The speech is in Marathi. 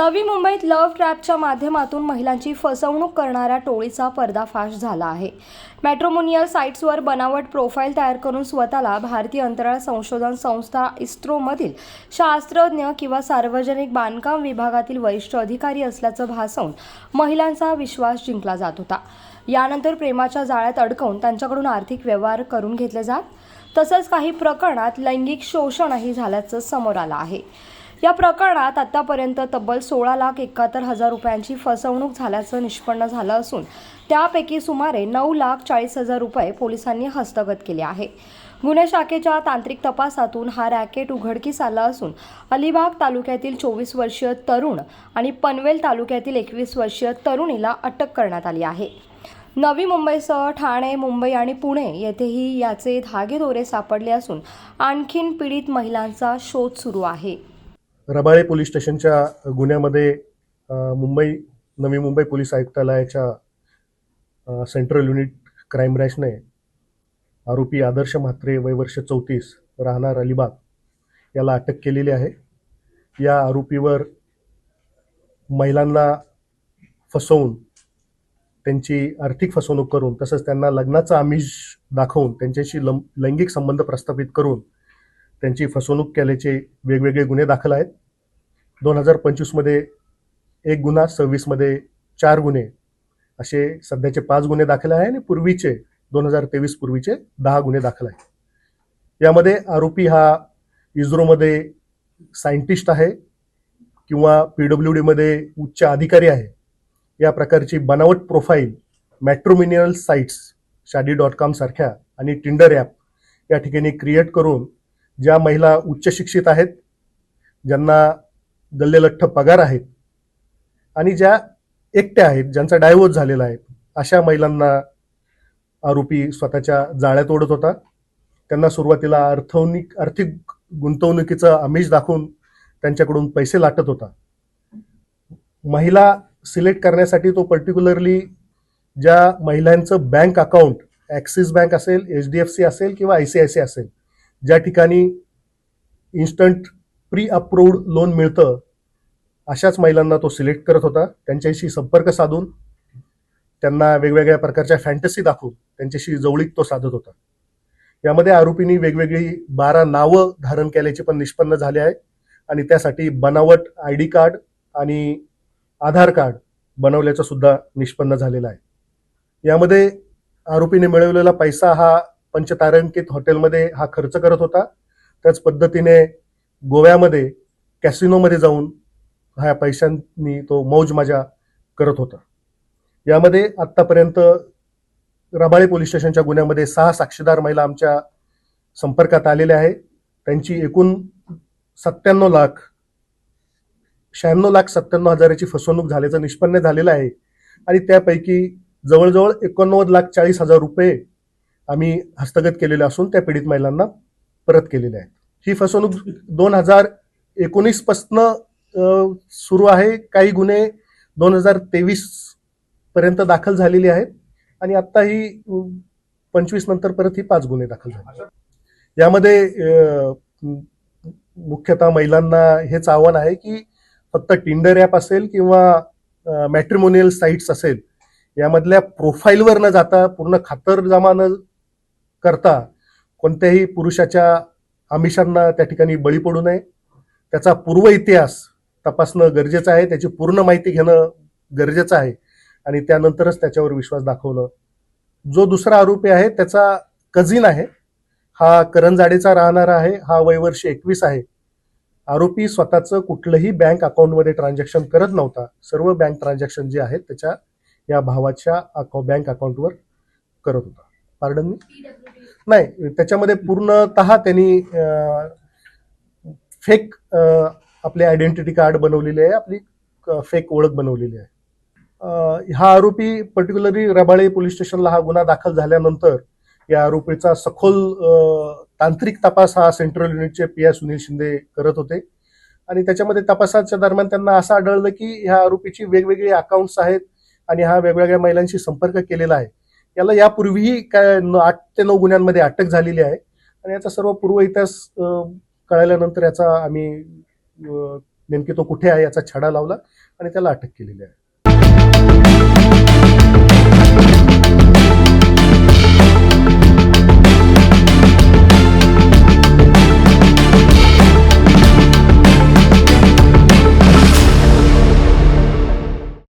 नवी मुंबईत लव्ह ट्रॅपच्या माध्यमातून महिलांची फसवणूक करणाऱ्या टोळीचा पर्दाफाश झाला आहे। मॅट्रिमोनियल साइट्सवर बनावट प्रोफाईल तयार करून स्वतःला भारतीय अंतराळ संशोधन संस्था इस्रोमधील शास्त्रज्ञ किंवा सार्वजनिक बांधकाम विभागातील वरिष्ठ अधिकारी असल्याचं भासवून महिलांचा विश्वास जिंकला जात होता। यानंतर प्रेमाच्या जाळ्यात अडकवून त्यांच्याकडून आर्थिक व्यवहार करून घेतले जात, तसंच काही प्रकरणात लैंगिक शोषणही झाल्याचं समोर आलं आहे। या प्रकरणात आतापर्यंत तब्बल 16,71,000 रुपयांची फसवणूक झाल्याचं निष्पन्न झालं असून त्यापैकी सुमारे 9,40,000 रुपये पोलिसांनी हस्तगत केले आहे। गुन्हे शाखेच्या तांत्रिक तपासातून हा रॅकेट उघडकीस आला असून अलिबाग तालुक्यातील 24 वर्षीय तरुण आणि पनवेल तालुक्यातील 21 वर्षीय तरुणीला अटक करण्यात आली आहे। नवी मुंबईसह ठाणे, मुंबई आणि पुणे येथेही याचे धागेदोरे सापडले असून आणखीन पीडित महिलांचा शोध सुरू आहे। रबाळे पोलीस स्टेशनच्या गुन्ह्यामध्ये नवी मुंबई पोलीस आयुक्तालयाच्या सेंट्रल युनिट क्राईम ब्रँचने आरोपी आदर्श म्हात्रे वय वर्ष 34 राहणार अलिबाग याला अटक केलेली आहे। या आरोपीवर महिलांना फसवून त्यांची आर्थिक फसवणूक करून तसंच त्यांना लग्नाचं आमिष दाखवून त्यांच्याशी लैंगिक संबंध प्रस्थापित करून त्यांची फसवणूक केल्याचे वेगवेगळे गुन्हे दाखल आहेत। 2025 मध्ये 1 गुन्हा, 26 मध्ये 4 गुन्हे असे सध्याचे 5 गुन्हे दाखल आहे आणि पूर्वीचे 2023 पूर्वीचे 10 गुन्हे दाखल आहेत। यामध्ये आरोपी हा इस्रोमध्ये सायंटिस्ट आहे किंवा PWD मध्ये उच्च अधिकारी आहे। या प्रकारची बनावट प्रोफाईल मॅट्रिमोनियल साइट्स शादी.com सारख्या आणि टिंडर ॲप या ठिकाणी क्रिएट करून ज्या महिला उच्च शिक्षित आहेत, ज्यांना गल्लेलठ्ठ पगार आहेत आणि ज्या एकट्या आहेत, ज्यांचा डायव्होर्स झालेला आहे, अशा महिलांना आरोपी स्वतःच्या जाळ्यात ओढत होता। त्यांना सुरुवातीला आर्थिक गुंतवणुकीचं आमिष दाखवून त्यांच्याकडून पैसे लाटत होता। महिला सिलेक्ट करण्यासाठी तो पर्टिक्युलरली ज्या महिलांचं बँक अकाउंट ॲक्सिस बँक असेल, HDFC असेल किंवा ICICI असेल, ज्या ठिकाणी इन्स्टंट प्री अप्रूव्ड लोन मिळतं, अशाच महिलांना तो सिलेक्ट करत होता। त्यांच्याशी संपर्क साधून त्यांना वेगवेगळ्या प्रकारच्या फॅन्टसी दाखवून त्यांच्याशी जवळीक तो साधत होता। यामध्ये आरोपींनी वेगवेगळी 12 नावं धारण केल्याचे पण निष्पन्न झाले आहे आणि त्यासाठी बनावट ID कार्ड आणि आधार कार्ड बनवल्याचं सुद्धा निष्पन्न झालेलं आहे। यामध्ये आरोपीने मिळवलेला पैसा हा पंचतारांकित हॉटेलमध्ये हा खर्च करत होता। त्याच पद्धतीने गोव्यामध्ये कॅसिनोमध्ये जाऊन ह्या पैशांनी तो मौज मजा करत होता। यामध्ये आत्तापर्यंत रबाळे पोलीस स्टेशनच्या गुन्ह्यामध्ये 6 साक्षीदार महिला आमच्या संपर्कात आलेल्या आहे। त्यांची एकूण 96,97,000ची फसवणूक झाल्याचं निष्पन्न झालेलं आहे आणि त्यापैकी जवळजवळ 89,40,000 रुपये आम्ही हस्तगत केलेले असून त्या पीडित महिलांना परत केलेले आहेत। ही फसवणूक 2019 पासून सुरू आहे। काही गुन्हे 2023 पर्यंत दाखल झालेले आहेत आणि आता ही 25 नंतर परत ही 5 गुन्हे दाखल झाले। यामध्ये मुख्यतः महिलांना हेच आव्हान आहे की फक्त टिंडर ॲप असेल किंवा मॅट्रिमोनियल साइट्स असेल, यामधल्या प्रोफाईलवर न जाता पूर्ण खातरजमा न करता कोणत्याही पुरुषाच्या आमिषांना त्या ठिकाणी बळी पडू नये। त्याचा पूर्व इतिहास तपासणं गरजेचं आहे, त्याची पूर्ण माहिती घेणं गरजेचं आहे आणि त्यानंतरच त्याच्यावर विश्वास दाखवणं। जो दुसरा आरोपी आहे त्याचा कझिन आहे, हा करंजाडेचा राहणारा आहे, हा वय वर्ष 21 आहे। आरोपी स्वतःचं कुठलंही बँक अकाउंटमध्ये ट्रान्झॅक्शन करत नव्हता। सर्व बँक ट्रान्झॅक्शन जे आहेत त्याच्या या भावाच्या बँक अकाउंटवर करत होता। पार्डन मी नाही, त्याच्यामध्ये पूर्णतः त्यांनी फेक आपले आयडेंटिटी कार्ड बनवलेले आहे, आपली फेक ओळख बनवलेली आहे। हा आरोपी पर्टिक्युलरली रबाळे पोलीस स्टेशनला हा गुन्हा दाखल झाल्यानंतर या आरोपीचा सखोल तांत्रिक तपास हा सेंट्रल युनिटचे PI सुनील शिंदे करत होते आणि त्याच्यामध्ये तपासाच्या दरम्यान त्यांना असं आढळलं की ह्या आरोपीची वेगवेगळी अकाउंट्स आहेत आणि हा वेगवेगळ्या महिलांशी संपर्क केलेला आहे। याला यापूर्वीही 8 ते 9 गुन्ह्यांमध्ये अटक झालेली आहे आणि याचा सर्व पूर्व इतिहास कळाल्यानंतर याचा आम्ही नेमकी तो कुठे आहे याचा छडा लावला आणि त्याला अटक केलेली आहे.